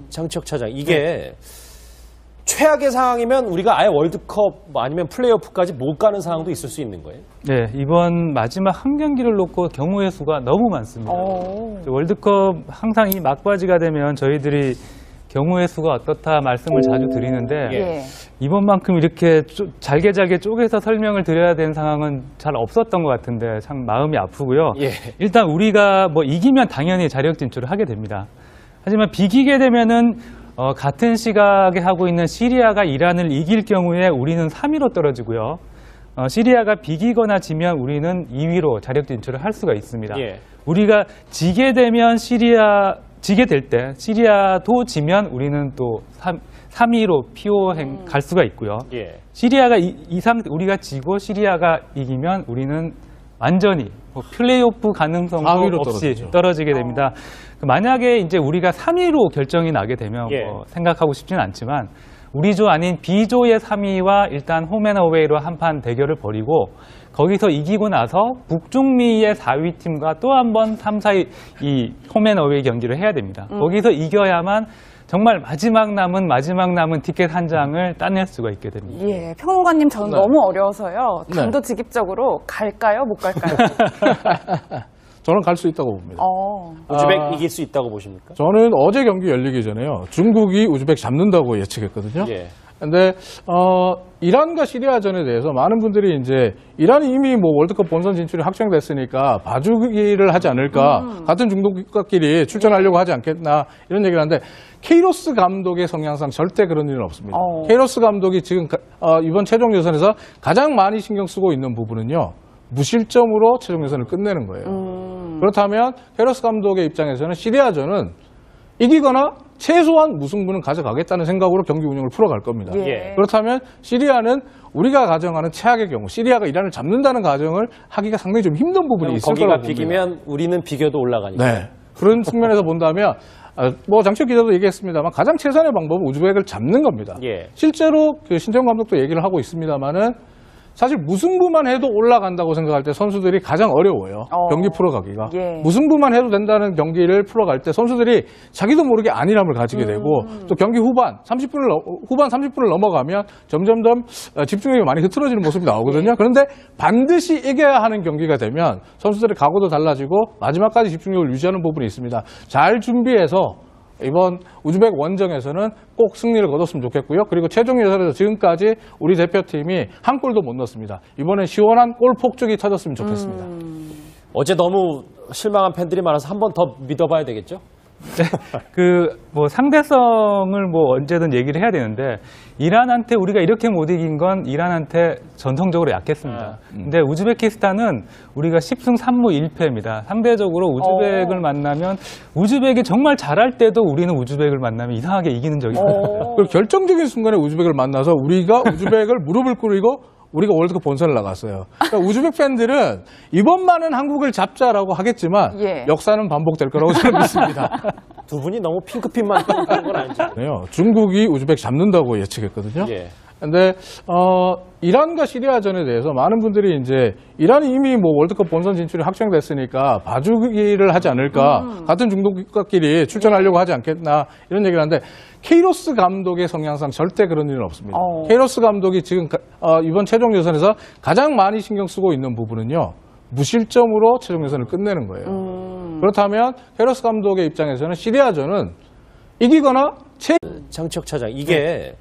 장치혁 차장, 이게 최악의 상황이면 우리가 아예 월드컵 아니면 플레이오프까지 못 가는 상황도 있을 수 있는 거예요? 네, 이번 마지막 한 경기를 놓고 경우의 수가 너무 많습니다. 월드컵 항상 이 막바지가 되면 저희들이 경우의 수가 어떻다 말씀을 자주 드리는데 이번만큼 이렇게 잘게 쪼개서 설명을 드려야 되는 상황은 잘 없었던 것 같은데 참 마음이 아프고요. 일단 우리가 뭐 이기면 당연히 자력 진출을 하게 됩니다. 하지만 비기게 되면은 같은 시각에 하고 있는 시리아가 이란을 이길 경우에 우리는 3위로 떨어지고요. 시리아가 비기거나 지면 우리는 2위로 자력 진출을 할 수가 있습니다. 우리가 지게 될 때 시리아도 지면 우리는 또 3위로 PO행 갈 수가 있고요. 시리아가 우리가 지고 시리아가 이기면 우리는 완전히 플레이오프 가능성도 없이 떨어지게 됩니다. 만약에 이제 우리가 3위로 결정이 나게 되면 뭐 생각하고 싶지는 않지만 우리 조 아닌 B조의 3위와 일단 홈앤어웨이로 한판 대결을 벌이고 거기서 이기고 나서 북중미의 4위 팀과 또 한 번 3, 4위 이 홈앤어웨이 경기를 해야 됩니다. 거기서 이겨야만 정말 마지막 남은 티켓 한 장을 따낼 수가 있게 됩니다. 예, 평론가님 저는 너무 어려워서요. 단도직입적으로 갈까요? 못 갈까요? 저는 갈 수 있다고 봅니다. 우즈벡 이길 수 있다고 보십니까? 저는 어제 경기 열리기 전에요. 중국이 우즈벡 잡는다고 예측했거든요. 근데 이란과 시리아전에 대해서 많은 분들이 이제 이란이 이미 뭐 월드컵 본선 진출이 확정됐으니까 봐주기를 하지 않을까, 같은 중동 국가끼리 출전하려고 하지 않겠나 이런 얘기를 하는데 케이로스 감독의 성향상 절대 그런 일은 없습니다. 케이로스 감독이 지금 이번 최종 예선에서 가장 많이 신경 쓰고 있는 부분은요, 무실점으로 최종 예선을 끝내는 거예요. 그렇다면 케이로스 감독의 입장에서는 시리아전은 이기거나 최소한 무승부는 가져가겠다는 생각으로 경기 운영을 풀어갈 겁니다. 그렇다면 시리아는 우리가 가정하는 최악의 경우, 시리아가 이란을 잡는다는 가정을 하기가 상당히 좀 힘든 부분이 있을 거라고 봅니다. 거기가 비기면 우리는 비겨도 올라가니까. 그런 측면에서 본다면 뭐 장치혁 기자도 얘기했습니다만 가장 최선의 방법은 우즈벡을 잡는 겁니다. 실제로 그 신정 감독도 얘기를 하고 있습니다만은 사실 무승부만 해도 올라간다고 생각할 때 선수들이 가장 어려워요. 경기 풀어가기가. 무승부만 해도 된다는 경기를 풀어갈 때 선수들이 자기도 모르게 안일함을 가지게 되고 또 경기 후반 30분을 넘어가면 점점점 집중력이 많이 흐트러지는 모습이 나오거든요. 그런데 반드시 이겨야 하는 경기가 되면 선수들의 각오도 달라지고 마지막까지 집중력을 유지하는 부분이 있습니다. 잘 준비해서 이번 우즈벡 원정에서는 꼭 승리를 거뒀으면 좋겠고요. 그리고 최종 예선에서 지금까지 우리 대표팀이 한 골도 못 넣었습니다. 이번엔 시원한 골 폭죽이 터졌으면 좋겠습니다. 어제 너무 실망한 팬들이 많아서 한 번 더 믿어봐야 되겠죠? 뭐 상대성을 뭐 언제든 얘기를 해야 되는데 이란한테 우리가 이렇게 못 이긴 건 이란한테 전통적으로 약했습니다. 근데 우즈베키스탄은 우리가 10승 3무 1패입니다. 상대적으로 우즈벡을 만나면 우즈벡이 정말 잘할 때도 우리는 우즈벡을 만나면 이상하게 이기는 적이 있거든요. 그리고 결정적인 순간에 우즈벡을 만나서 우리가 우즈벡을 무릎을 꿇이고 우리가 월드컵 본선을 나갔어요. 그러니까 우즈벡 팬들은 이번만은 한국을 잡자라고 하겠지만 역사는 반복될 거라고 저는 믿습니다. 두 분이 너무 핑크빛만 하는 건 아니죠? 중국이 우즈벡 잡는다고 예측했거든요. 근데 이란과 시리아전에 대해서 많은 분들이 이제 이란이 이미 뭐 월드컵 본선 진출이 확정됐으니까 봐주기를 하지 않을까, 같은 중동 국가끼리 출전하려고 하지 않겠나 이런 얘기를 하는데 케이로스 감독의 성향상 절대 그런 일은 없습니다. 케이로스 감독이 지금 이번 최종 예선에서 가장 많이 신경 쓰고 있는 부분은요, 무실점으로 최종 예선을 끝내는 거예요. 그렇다면 케이로스 감독의 입장에서는 시리아전은 이기거나 장치혁 차장, 이게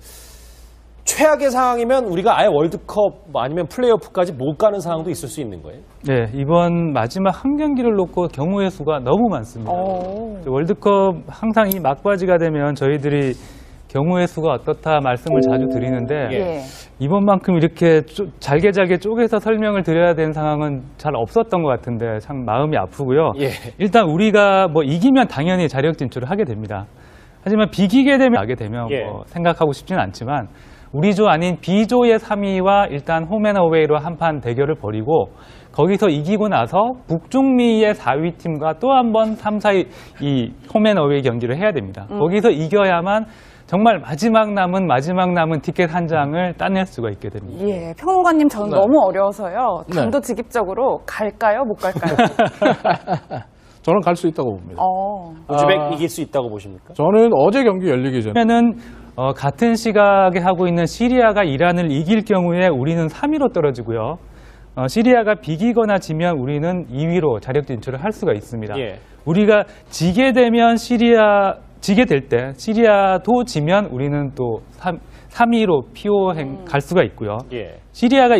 최악의 상황이면 우리가 아예 월드컵 아니면 플레이오프까지 못 가는 상황도 있을 수 있는 거예요? 네, 이번 마지막 한 경기를 놓고 경우의 수가 너무 많습니다. 월드컵 항상 이 막바지가 되면 저희들이 경우의 수가 어떻다 말씀을 자주 드리는데 이번만큼 이렇게 잘게 쪼개서 설명을 드려야 되는 상황은 잘 없었던 것 같은데 참 마음이 아프고요. 일단 우리가 뭐 이기면 당연히 자력 진출을 하게 됩니다. 하지만 비기게 되면 뭐 생각하고 싶지는 않지만 우리 조 아닌 B조의 3위와 일단 홈앤어웨이로 한판 대결을 벌이고 거기서 이기고 나서 북중미의 4위 팀과 또 한 번 3, 4위 이 홈앤어웨이 경기를 해야 됩니다. 거기서 이겨야만 정말 마지막 남은 티켓 한 장을 따낼 수가 있게 됩니다. 예, 평론가님 저는 너무 어려워서요. 단도직입적으로 갈까요? 못 갈까요? 저는 갈 수 있다고 봅니다. 우즈벡 이길 수 있다고 보십니까? 저는 어제 경기 열리기 전에 그러면은 같은 시각에 하고 있는 시리아가 이란을 이길 경우에 우리는 3위로 떨어지고요. 시리아가 비기거나 지면 우리는 2위로 자력 진출을 할 수가 있습니다. 예. 우리가 지게 될 때 시리아도 지면 우리는 또 3위로 PO행 갈 수가 있고요. 예. 시리아가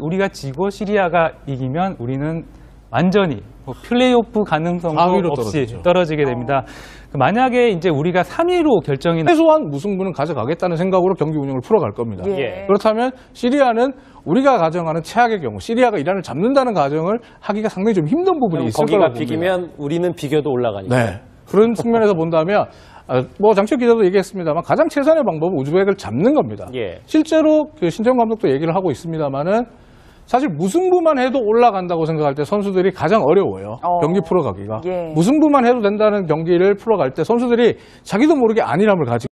우리가 지고 시리아가 이기면 우리는 완전히 플레이오프 가능성도 4위로 없이 떨어지죠. 떨어지게 됩니다. 만약에 이제 우리가 3위로 결정이 최소한 무승부는 가져가겠다는 생각으로 경기 운영을 풀어갈 겁니다. 예. 그렇다면 시리아는 우리가 가정하는 최악의 경우 시리아가 이란을 잡는다는 가정을 하기가 상당히 좀 힘든 부분이 있을 거기가 거라고 봅니다. 비기면 우리는 비겨도 올라가니까. 네. 그런 측면에서 본다면 뭐 장철 기자도 얘기했습니다만 가장 최선의 방법은 우즈벡을 잡는 겁니다. 예. 실제로 그 신정 감독도 얘기를 하고 있습니다만은 사실 무승부만 해도 올라간다고 생각할 때 선수들이 가장 어려워요. 경기 풀어가기가. 예. 무승부만 해도 된다는 경기를 풀어갈 때 선수들이 자기도 모르게 안일함을 가지고